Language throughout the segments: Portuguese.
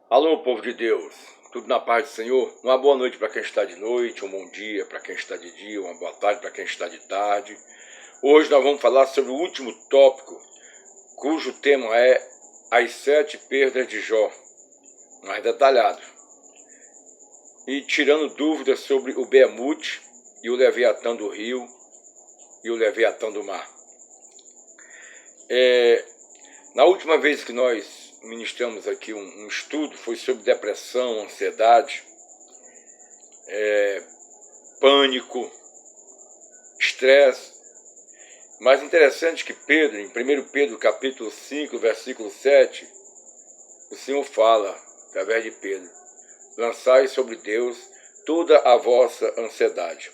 Alô, povo de Deus, tudo na paz do Senhor? Uma boa noite para quem está de noite, um bom dia para quem está de dia, uma boa tarde para quem está de tarde. Hoje nós vamos falar sobre o último tópico, cujo tema é as 7 perdas de Jó, mais detalhado. E tirando dúvidas sobre o Beemute e o Leviatã do rio e o Leviatã do mar. Na última vez que nós ministramos aqui um estudo, foi sobre depressão, ansiedade, pânico, estresse. Mais interessante que Pedro, em 1 Pedro capítulo 5, versículo 7, o Senhor fala, através de Pedro: lançai sobre Deus toda a vossa ansiedade,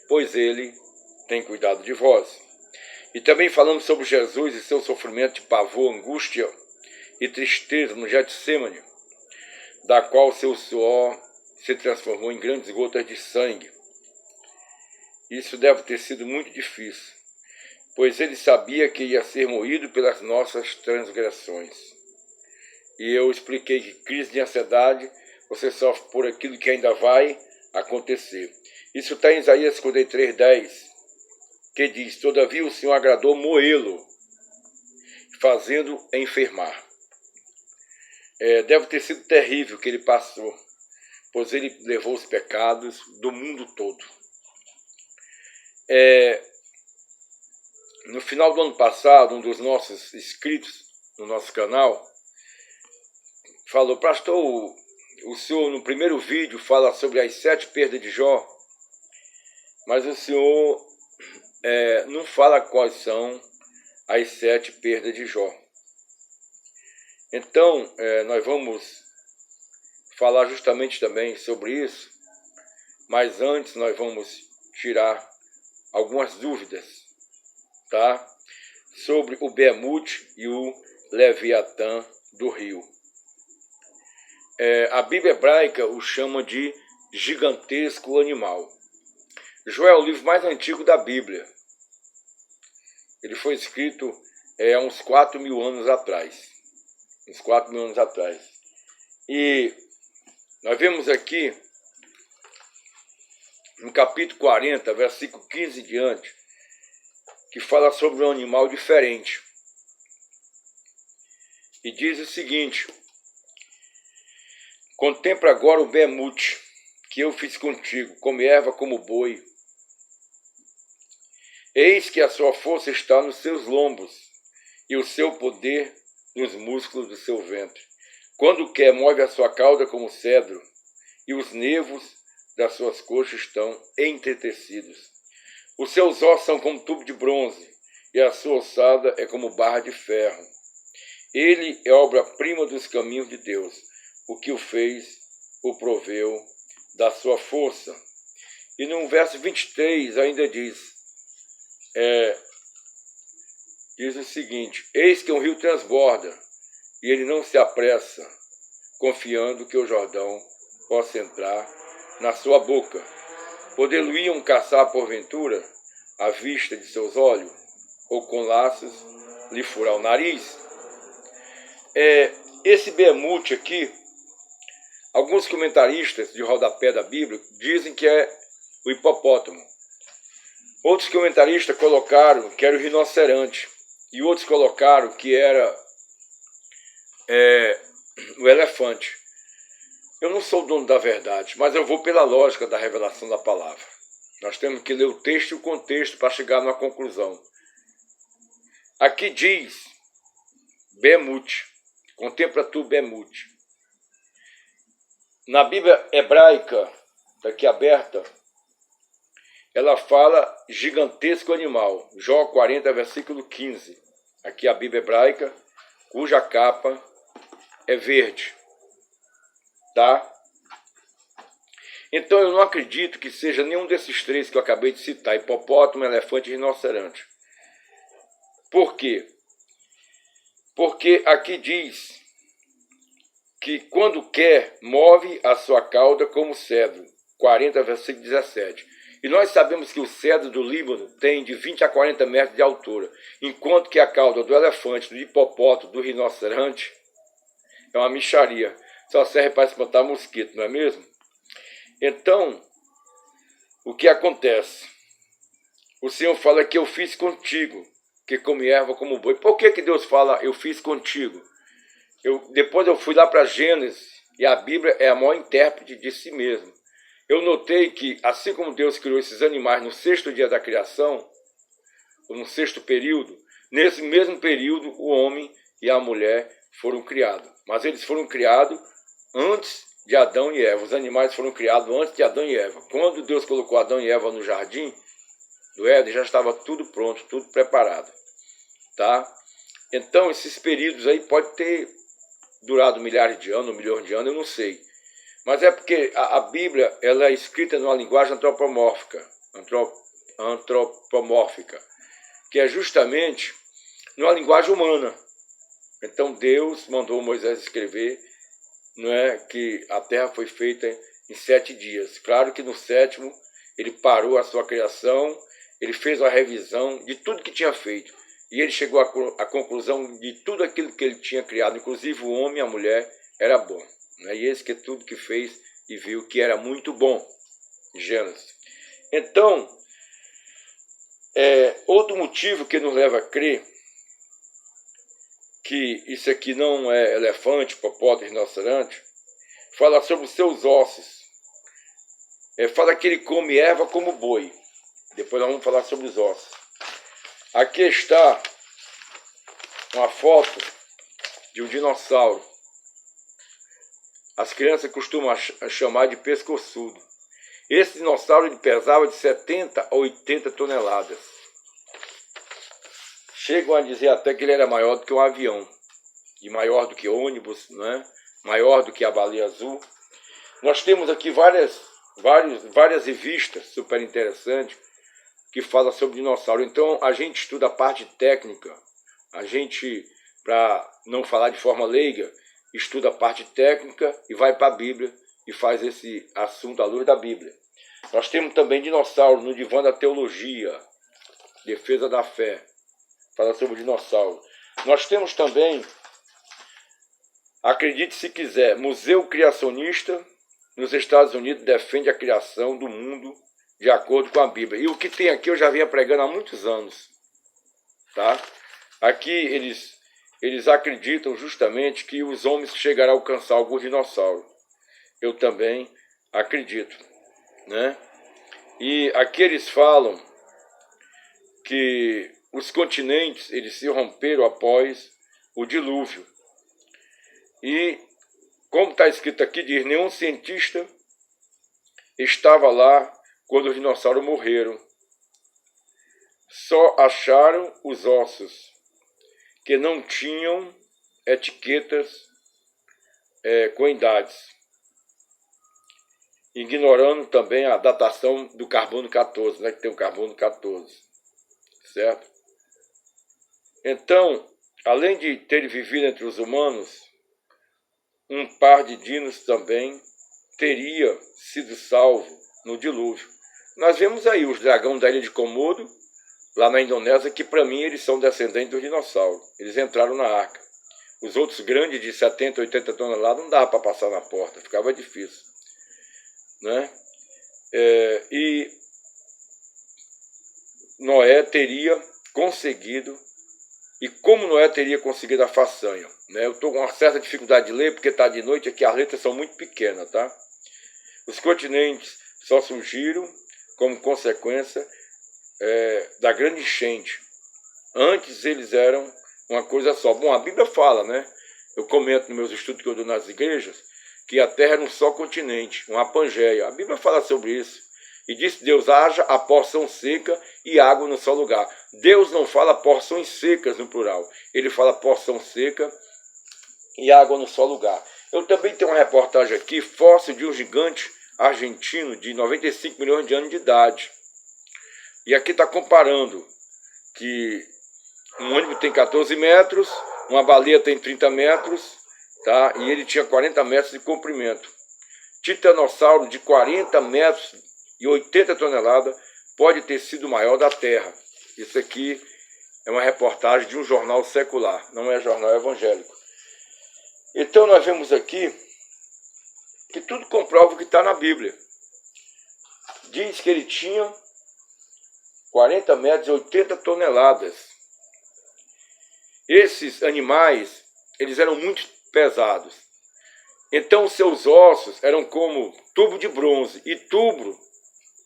pois Ele tem cuidado de vós. E também falamos sobre Jesus e seu sofrimento de pavor, angústia e tristeza no Getsêmani, da qual seu suor se transformou em grandes gotas de sangue. Isso deve ter sido muito difícil, pois ele sabia que ia ser moído pelas nossas transgressões. E eu expliquei que crise de ansiedade você sofre por aquilo que ainda vai acontecer. Isso está em Isaías 53:10, que diz: todavia o Senhor agradou moê-lo, fazendo enfermar. Deve ter sido terrível o que ele passou, pois ele levou os pecados do mundo todo. No final do ano passado, um dos nossos inscritos no nosso canal falou: pastor, o senhor no primeiro vídeo fala sobre as 7 perdas de Jó, mas o senhor não fala quais são as 7 perdas de Jó. Então, nós vamos falar justamente também sobre isso, mas antes nós vamos tirar algumas dúvidas, tá? Sobre o Beemute e o Leviatã do rio. A Bíblia hebraica o chama de gigantesco animal. Jó é o livro mais antigo da Bíblia. Ele foi escrito há uns 4.000 anos atrás. Uns 4.000 anos atrás. E nós vemos aqui, no capítulo 40, versículo 15 em diante, que fala sobre um animal diferente. E diz o seguinte: contempla agora o Beemute, que eu fiz contigo, come erva como boi. Eis que a sua força está nos seus lombos, e o seu poder nos músculos do seu ventre. Quando quer, move a sua cauda como cedro, e os nervos das suas coxas estão entretecidos. Os seus ossos são como tubo de bronze, e a sua ossada é como barra de ferro. Ele é obra-prima dos caminhos de Deus. O que o fez, o proveu da sua força. E no verso 23 ainda diz o seguinte: eis que um rio transborda, e ele não se apressa, confiando que o Jordão possa entrar na sua boca. Poder-lo-iam caçar porventura à vista de seus olhos, ou com laços lhe furar o nariz? Esse Beemute aqui, alguns comentaristas de rodapé da Bíblia dizem que é o hipopótamo. Outros comentaristas colocaram que era o rinoceronte. E outros colocaram que era o elefante. Eu não sou o dono da verdade, mas eu vou pela lógica da revelação da palavra. Nós temos que ler o texto e o contexto para chegar numa conclusão. Aqui diz Beemute. Contempla tu Beemute. Na Bíblia hebraica, está aqui aberta, ela fala gigantesco animal. Jó 40, versículo 15. Aqui a Bíblia hebraica, cuja capa é verde. Tá? Então eu não acredito que seja nenhum desses três que eu acabei de citar: hipopótamo, elefante e rinoceronte. Por quê? Porque aqui diz que quando quer, move a sua cauda como cedro. 40, versículo 17. E nós sabemos que o cedro do Líbano tem de 20 a 40 metros de altura, enquanto que a cauda do elefante, do hipopótamo, do rinoceronte é uma mixaria. só serve para espantar mosquito, não é mesmo? Então, o que acontece? O Senhor fala que eu fiz contigo, que come erva como boi. Por que Deus fala eu fiz contigo? Depois eu fui lá para Gênesis, e a Bíblia é a maior intérprete de si mesmo. Eu notei que, assim como Deus criou esses animais no sexto dia da criação, ou no sexto período, nesse mesmo período o homem e a mulher foram criados. Mas eles foram criados antes de Adão e Eva. Os animais foram criados antes de Adão e Eva. Quando Deus colocou Adão e Eva no jardim do Éden, já estava tudo pronto, tudo preparado. Tá? Então, esses períodos aí podem ter durado milhares de anos, milhões de anos, eu não sei. Mas é porque a Bíblia ela é escrita numa linguagem antropomórfica, que é justamente numa linguagem humana. Então Deus mandou Moisés escrever, não é, que a terra foi feita em 7 dias. Claro que no sétimo ele parou a sua criação, ele fez uma revisão de tudo que tinha feito. E ele chegou à conclusão de tudo aquilo que ele tinha criado, inclusive o homem e a mulher, era bom. Né? E esse que é tudo que fez e viu que era muito bom. Gênesis. Então, outro motivo que nos leva a crer que isso aqui não é elefante, hipopótamo, rinoceronte, fala sobre os seus ossos. Fala que ele come erva como boi. Depois nós vamos falar sobre os ossos. Aqui está uma foto de um dinossauro. As crianças costumam chamar de pescoçudo. Esse dinossauro ele pesava de 70 a 80 toneladas. Chegam a dizer até que ele era maior do que um avião. E maior do que ônibus, né? Maior do que a baleia azul. Nós temos aqui várias revistas super interessantes que falam sobre dinossauro. Então a gente estuda a parte técnica. A gente, para não falar de forma leiga, estuda a parte técnica e vai para a Bíblia e faz esse assunto à luz da Bíblia. Nós temos também dinossauro no Divã da Teologia, Defesa da Fé, fala sobre o dinossauro. Nós temos também, acredite se quiser, Museu Criacionista nos Estados Unidos defende a criação do mundo de acordo com a Bíblia. E o que tem aqui eu já vinha pregando há muitos anos. Tá? Aqui eles acreditam justamente que os homens chegarão a alcançar alguns dinossauros. Eu também acredito. Né? E aqui eles falam que os continentes eles se romperam após o dilúvio. E, como está escrito aqui, diz, nenhum cientista estava lá quando os dinossauros morreram. Só acharam os ossos, que não tinham etiquetas com idades, ignorando também a datação do carbono 14, né, que tem o carbono 14, certo? Então, além de ter vivido entre os humanos, um par de dinos também teria sido salvo no dilúvio. Nós vemos aí os dragões da ilha de Komodo, lá na Indonésia, que para mim eles são descendentes dos dinossauros. Eles entraram na arca. Os outros grandes de 70, 80 toneladas não dava para passar na porta, ficava difícil. Né? E Noé teria conseguido, e como Noé teria conseguido a façanha? Né? Eu estou com uma certa dificuldade de ler, porque está de noite, aqui as letras são muito pequenas. Tá? Os continentes só surgiram como consequência da grande enchente. Antes eles eram uma coisa só. Bom, a Bíblia fala, né? Eu comento nos meus estudos que eu dou nas igrejas, que a terra era um só continente, uma Pangeia. A Bíblia fala sobre isso. E disse Deus, haja a porção seca e água no só lugar. Deus não fala porções secas no plural. Ele fala porção seca e água no só lugar. Eu também tenho uma reportagem aqui, fóssil de um gigante argentino de 95 milhões de anos de idade. E aqui está comparando que um ônibus tem 14 metros, uma baleia tem 30 metros, tá? E ele tinha 40 metros de comprimento. Titanossauro de 40 metros e 80 toneladas pode ter sido o maior da Terra. Isso aqui é uma reportagem de um jornal secular, não é jornal evangélico. Então nós vemos aqui que tudo comprova o que está na Bíblia. Diz que ele tinha 40 metros e 80 toneladas. Esses animais, eles eram muito pesados. Então, seus ossos eram como tubo de bronze. E tubo,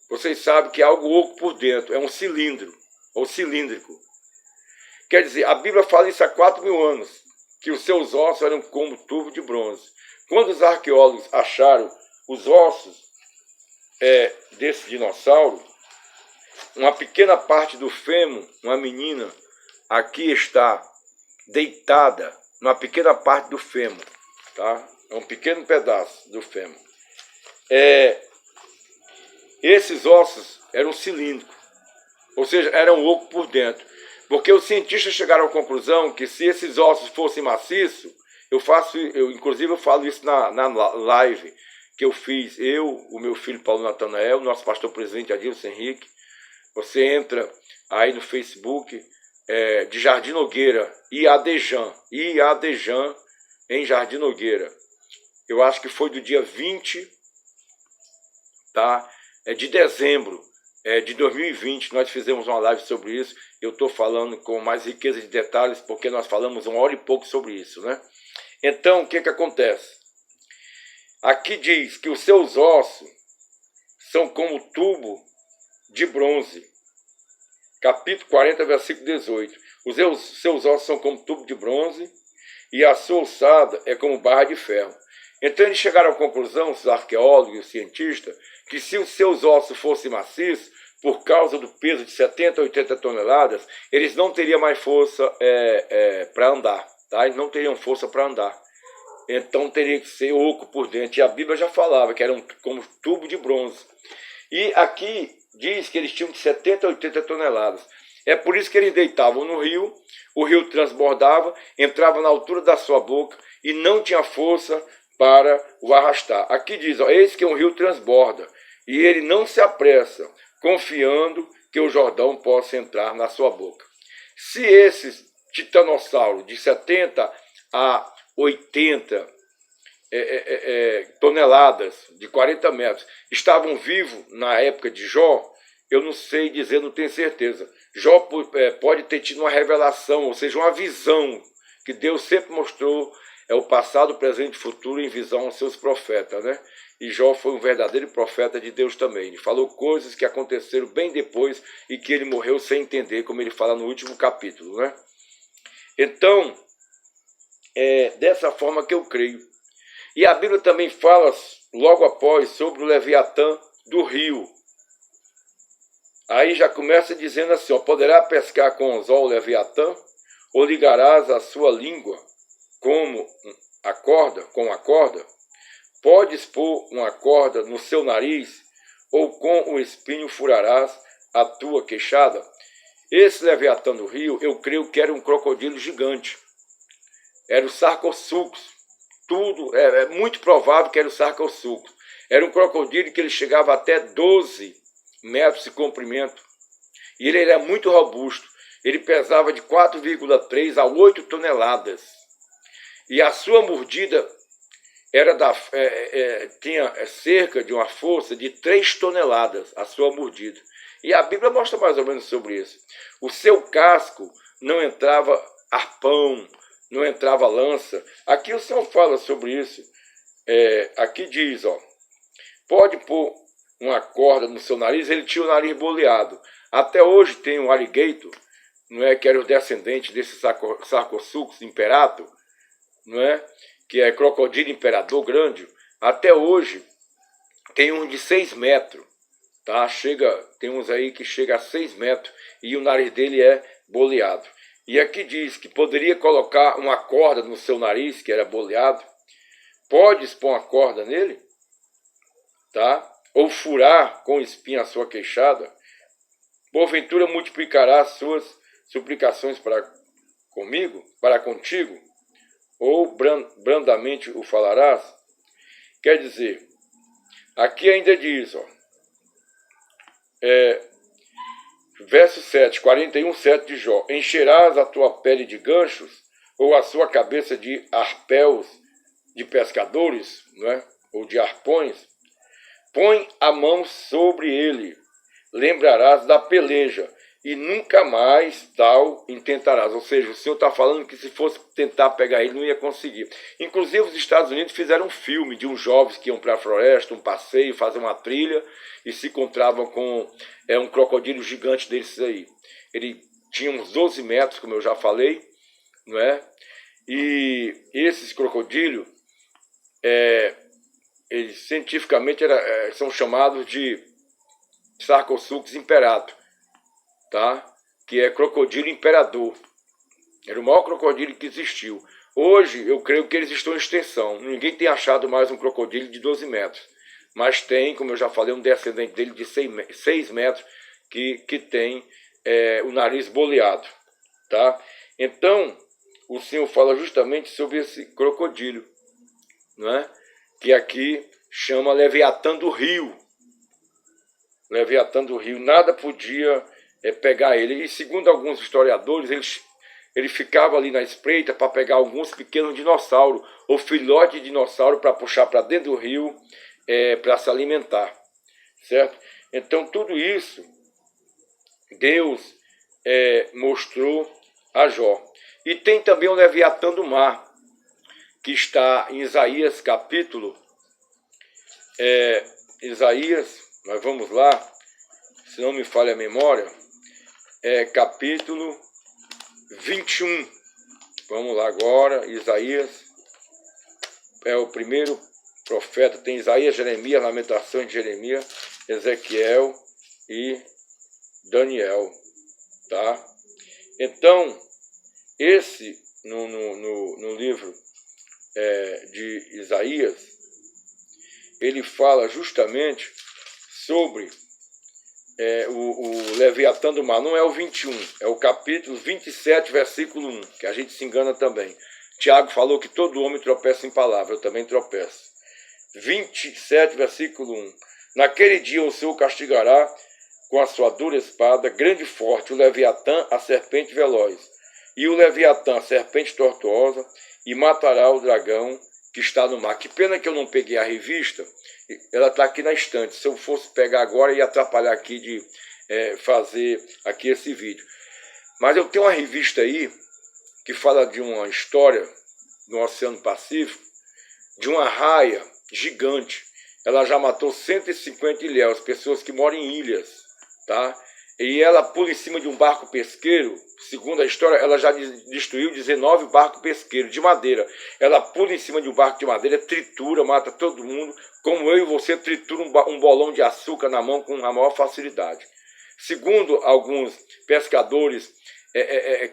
vocês sabem que é algo oco por dentro, é um cilindro, ou cilíndrico. Quer dizer, a Bíblia fala isso há 4.000 anos, que os seus ossos eram como tubo de bronze. Quando os arqueólogos acharam os ossos desse dinossauro, uma pequena parte do fêmur, uma menina, aqui está deitada, numa pequena parte do fêmur, tá? É um pequeno pedaço do fêmur. Esses ossos eram cilíndricos, ou seja, eram oco por dentro. Porque os cientistas chegaram à conclusão que se esses ossos fossem maciços, inclusive eu falo isso na live que eu fiz, o meu filho Paulo Natanael, nosso pastor presidente Adilson Henrique. Você entra aí no Facebook de Jardim Nogueira, Iadejan, em Jardim Nogueira. Eu acho que foi do dia 20, tá? De dezembro de 2020, nós fizemos uma live sobre isso. Eu estou falando com mais riqueza de detalhes, porque nós falamos 1 hora e pouco sobre isso, né? Então, o que acontece? Aqui diz que os seus ossos são como tubo de bronze. Capítulo 40, versículo 18. Os seus ossos são como tubo de bronze e a sua ossada é como barra de ferro. Então eles chegaram à conclusão, os arqueólogos e os cientistas, que se os seus ossos fossem maciços, por causa do peso de 70 a 80 toneladas, eles não teriam mais força para andar, tá? Eles não teriam força para andar. Então teria que ser oco por dentro. E a Bíblia já falava que eram como tubo de bronze. E aqui diz que eles tinham de 70 a 80 toneladas. É por isso que eles deitavam no rio, o rio transbordava, entrava na altura da sua boca e não tinha força para o arrastar. Aqui diz, eis que um rio transborda e ele não se apressa, confiando que o Jordão possa entrar na sua boca. Se esses titanossauros de 70 a 80 toneladas, de 40 metros, estavam vivos na época de Jó, eu não sei dizer, não tenho certeza. Jó pode ter tido uma revelação, ou seja, uma visão, que Deus sempre mostrou o passado, presente e futuro em visão aos seus profetas, né? E Jó foi um verdadeiro profeta de Deus também. Ele falou coisas que aconteceram bem depois e que ele morreu sem entender, como ele fala no último capítulo, né? Então, dessa forma que eu creio. E a Bíblia também fala, logo após, sobre o Leviatã do rio. Aí já começa dizendo assim, poderá pescar com anzol o Leviatã, ou ligarás a sua língua com a corda? Podes pôr uma corda no seu nariz, ou com o espinho furarás a tua queixada? Esse Leviatã do rio, eu creio que era um crocodilo gigante. Era o Sarcosuchus. Tudo, é muito provável que era o Sarcosuchus. Era um crocodilo que ele chegava até 12 metros de comprimento. E ele era muito robusto. Ele pesava de 4,3 a 8 toneladas. E a sua mordida tinha cerca de uma força de 3 toneladas, a sua mordida. E a Bíblia mostra mais ou menos sobre isso. O seu casco não entrava arpão, não entrava lança. Aqui o Senhor fala sobre isso. Aqui diz, pode pôr uma corda no seu nariz. Ele tinha o nariz boleado. Até hoje tem um alligator, não é, que era o descendente desse Sarcosuchus imperator, não é, que é crocodilo imperador grande. Até hoje tem um de 6 metros, tá? Tem uns aí que chega a 6 metros e o nariz dele é boleado. E aqui diz que poderia colocar uma corda no seu nariz, que era boleado. Podes pôr uma corda nele, tá? Ou furar com espinho a sua queixada. Porventura multiplicará as suas suplicações para contigo, ou brandamente o falarás. Quer dizer, aqui ainda diz, verso 7, 41:7 de Jó: encherás a tua pele de ganchos, ou a sua cabeça de arpéus de pescadores, não é? ou de arpões, põe a mão sobre ele, lembrarás da peleja, e nunca mais tal intentarás. Ou seja, o Senhor está falando que se fosse tentar pegar ele, não ia conseguir. Inclusive, os Estados Unidos fizeram um filme de uns jovens que iam para a floresta, um passeio, fazer uma trilha, e se encontravam com um crocodilo gigante desses aí. Ele tinha uns 12 metros, como eu já falei, não é? E esses crocodilos, eles cientificamente são chamados de Sarcosuchus imperator, tá? Que é crocodilo imperador. Era o maior crocodilo que existiu. Hoje, eu creio que eles estão em extinção. Ninguém tem achado mais um crocodilo de 12 metros. Mas tem, como eu já falei, um descendente dele de 6 metros que tem o nariz boleado, tá? Então, o Senhor fala justamente sobre esse crocodilo, não é? Que aqui chama Leviatã do Rio. Leviatã do Rio, nada podia pegar ele. E segundo alguns historiadores, ele ficava ali na espreita para pegar alguns pequenos dinossauros, ou filhote de dinossauro, para puxar para dentro do rio, para se alimentar, certo? Então tudo isso Deus mostrou a Jó. E tem também o Leviatã do mar, que está em Isaías capítulo, nós vamos lá, se não me falha a memória, capítulo 21. Vamos lá agora, Isaías é o primeiro profeta, tem Isaías, Jeremias, Lamentações de Jeremias, Ezequiel e Daniel, tá? Então, esse, no livro de Isaías, ele fala justamente sobre o Leviatã do mar. Não é o 21, é o capítulo 27, versículo 1, que a gente se engana também. Tiago falou que todo homem tropeça em palavra, eu também tropeço. 27, versículo 1. Naquele dia o Senhor castigará com a sua dura espada, grande e forte, o Leviatã, a serpente veloz, e o Leviatã, a serpente tortuosa, e matará o dragão que está no mar. Que pena que eu não peguei a revista, ela está aqui na estante. Se eu fosse pegar agora, ia atrapalhar aqui de fazer aqui esse vídeo. Mas eu tenho uma revista aí, que fala de uma história no Oceano Pacífico, de uma raia gigante. Ela já matou 150 ilhéus, pessoas que moram em ilhas, tá? E ela pula em cima de um barco pesqueiro. Segundo a história, ela já destruiu 19 barcos pesqueiros de madeira. Ela pula em cima de um barco de madeira, tritura, mata todo mundo, como eu e você tritura um bolão de açúcar na mão com a maior facilidade. Segundo alguns pescadores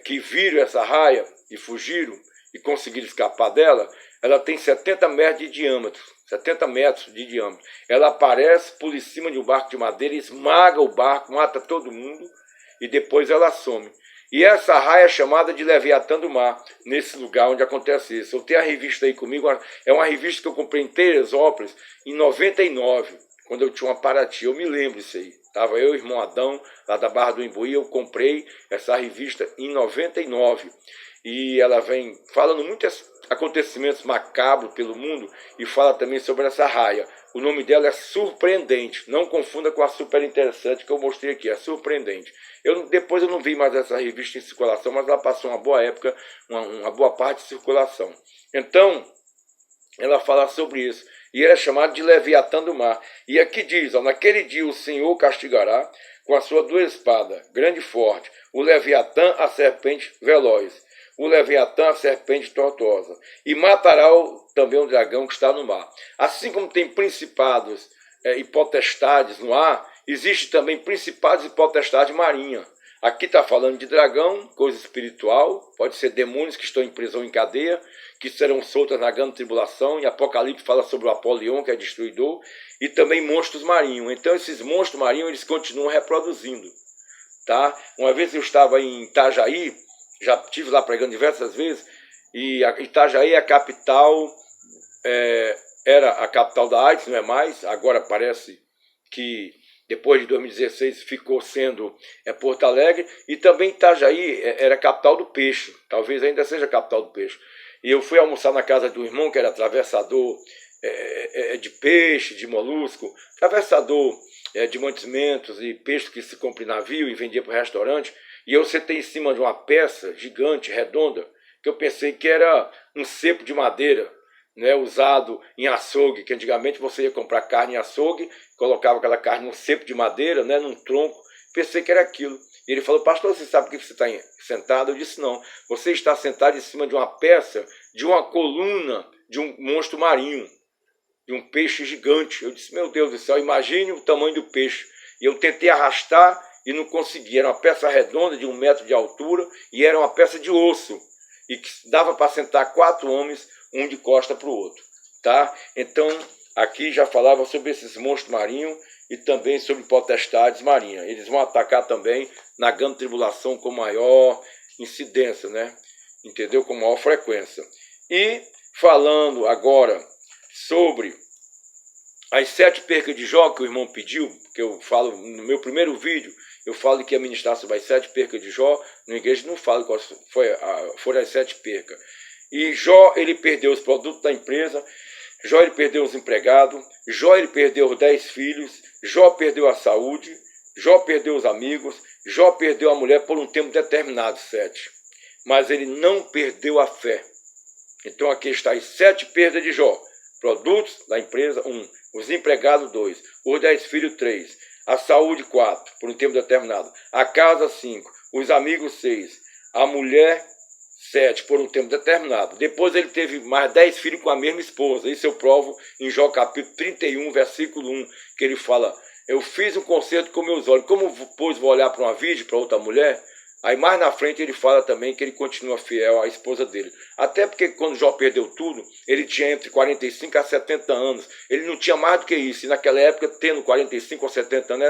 que viram essa raia e fugiram e conseguiram escapar dela, ela tem 70 metros de diâmetro. 70 metros de diâmetro. Ela aparece por cima de um barco de madeira, esmaga o barco, mata todo mundo e depois ela some. E essa raia é chamada de Leviatã do mar, nesse lugar onde acontece isso. Eu tenho a revista aí comigo, é uma revista que eu comprei em Teresópolis em 99, quando eu tinha uma Paraty. Eu me lembro disso aí. Estava eu e o irmão Adão, lá da Barra do Imbuí, eu comprei essa revista em 99. E ela vem falando muitos acontecimentos macabros pelo mundo e fala também sobre essa raia. O nome dela é Surpreendente. Não confunda com a Super Interessante que eu mostrei aqui. É Surpreendente. Depois eu não vi mais essa revista em circulação, mas ela passou uma boa época, uma boa parte de circulação. Então, ela fala sobre isso. E ela é chamada de Leviatã do mar. E aqui diz, naquele dia o Senhor castigará com a sua dura espada, grande e forte, o Leviatã, a serpente veloz, o Leviatã, a serpente tortuosa, e matará também o dragão que está no mar. Assim como tem principados e potestades no ar, existe também principados e potestades marinhas. Aqui está falando de dragão, coisa espiritual, pode ser demônios que estão em prisão em cadeia, que serão soltos na grande tribulação. Em Apocalipse fala sobre o Apolion, que é destruidor, e também monstros marinhos. Então esses monstros marinhos eles continuam reproduzindo. Tá? Uma vez eu estava em Itajaí, já estive lá pregando diversas vezes, e Itajaí é a capital, era a capital da AIDS, não é mais, agora parece que depois de 2016 ficou sendo Porto Alegre, e também Itajaí era a capital do peixe, talvez ainda seja a capital do peixe. E eu fui almoçar na casa do irmão, que era atravessador de peixe, de molusco, atravessador de mantimentos e peixe que se compra em navio e vendia para o restaurante, e eu sentei em cima de uma peça gigante, redonda, que eu pensei que era um cepo de madeira, né, usado em açougue, que antigamente você ia comprar carne em açougue, colocava aquela carne num cepo de madeira, né, num tronco, pensei que era aquilo. E ele falou, pastor, você sabe por que você está sentado? Eu disse, não, você está sentado em cima de uma peça, de uma coluna, de um monstro marinho, de um peixe gigante. Eu disse, meu Deus do céu, imagine o tamanho do peixe. E eu tentei arrastar e não consegui. Era uma peça redonda de 1 metro de altura e era uma peça de osso. E que dava para sentar 4 homens, um de costa para o outro. Tá? Então, aqui já falava sobre esses monstros marinhos e também sobre potestades marinhas. Eles vão atacar também na grande tribulação com maior incidência, né? Entendeu? Com maior frequência. E falando agora sobre as 7 percas de Jó, que o irmão pediu, que eu falo no meu primeiro vídeo, eu falo que ia ministrar sobre as 7 percas de Jó, na igreja não falo quais foram as 7 percas. E Jó, ele perdeu os produtos da empresa, Jó, ele perdeu os empregados, Jó, ele perdeu os 10 filhos, Jó perdeu a saúde, Jó perdeu os amigos, Jó perdeu a mulher por um tempo determinado, 7. Mas ele não perdeu a fé. Então aqui está as 7 perdas de Jó. Produtos da empresa, 1. Os empregados, 2. Os 10 filhos, 3. A saúde, 4, por um tempo determinado. A casa, 5. Os amigos, 6. A mulher, 7, por um tempo determinado. Depois ele teve mais 10 filhos com a mesma esposa. Isso eu provo em Jó capítulo 31, versículo 1, que ele fala, eu fiz um concerto com meus olhos. Como depois vou olhar para uma virgem, para outra mulher? Aí mais na frente ele fala também que ele continua fiel à esposa dele. Até porque quando Jó perdeu tudo, ele tinha entre 45 a 70 anos. Ele não tinha mais do que isso. E naquela época, tendo 45 ou 70 anos,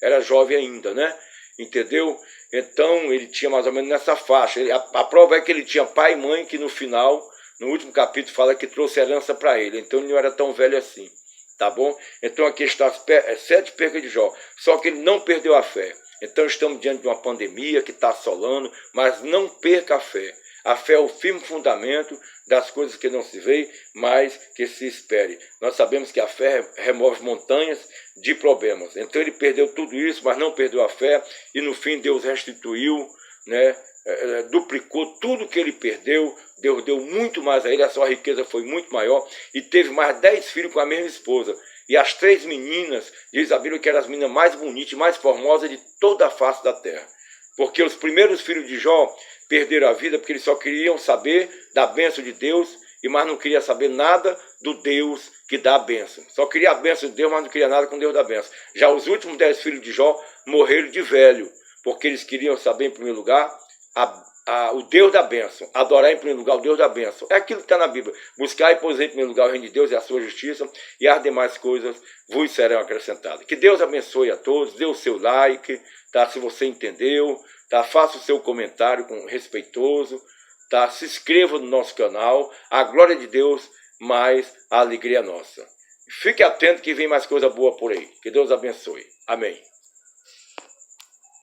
era jovem ainda, né? Entendeu? Então ele tinha mais ou menos nessa faixa. A prova é que ele tinha pai e mãe que no final, no último capítulo, fala que trouxe herança para ele. Então ele não era tão velho assim. Tá bom? Então aqui está as 7 percas de Jó. Só que ele não perdeu a fé. Então estamos diante de uma pandemia que está assolando, mas não perca a fé. A fé é o firme fundamento das coisas que não se vê, mas que se espere. Nós sabemos que a fé remove montanhas de problemas. Então ele perdeu tudo isso, mas não perdeu a fé, e no fim Deus restituiu, né? Duplicou tudo que ele perdeu, Deus deu muito mais a ele, a sua riqueza foi muito maior, e teve mais 10 filhos com a mesma esposa. E as 3 meninas, diz a Bíblia que eram as meninas mais bonitas e mais formosas de toda a face da terra. Porque os primeiros filhos de Jó perderam a vida porque eles só queriam saber da bênção de Deus, mas não queriam saber nada do Deus que dá a bênção. Só queria a bênção de Deus, mas não queria nada com Deus da bênção. Já os últimos 10 filhos de Jó morreram de velho, porque eles queriam saber, em primeiro lugar, o Deus da bênção, adorar em primeiro lugar o Deus da bênção. É aquilo que está na Bíblia. Buscar e pois em primeiro lugar o reino de Deus e a sua justiça, e as demais coisas vos serão acrescentadas. Que Deus abençoe a todos, dê o seu like, tá? Se você entendeu, tá? Faça o seu comentário respeitoso, tá? Se inscreva no nosso canal, a glória de Deus, mais a alegria nossa. Fique atento que vem mais coisa boa por aí. Que Deus abençoe. Amém.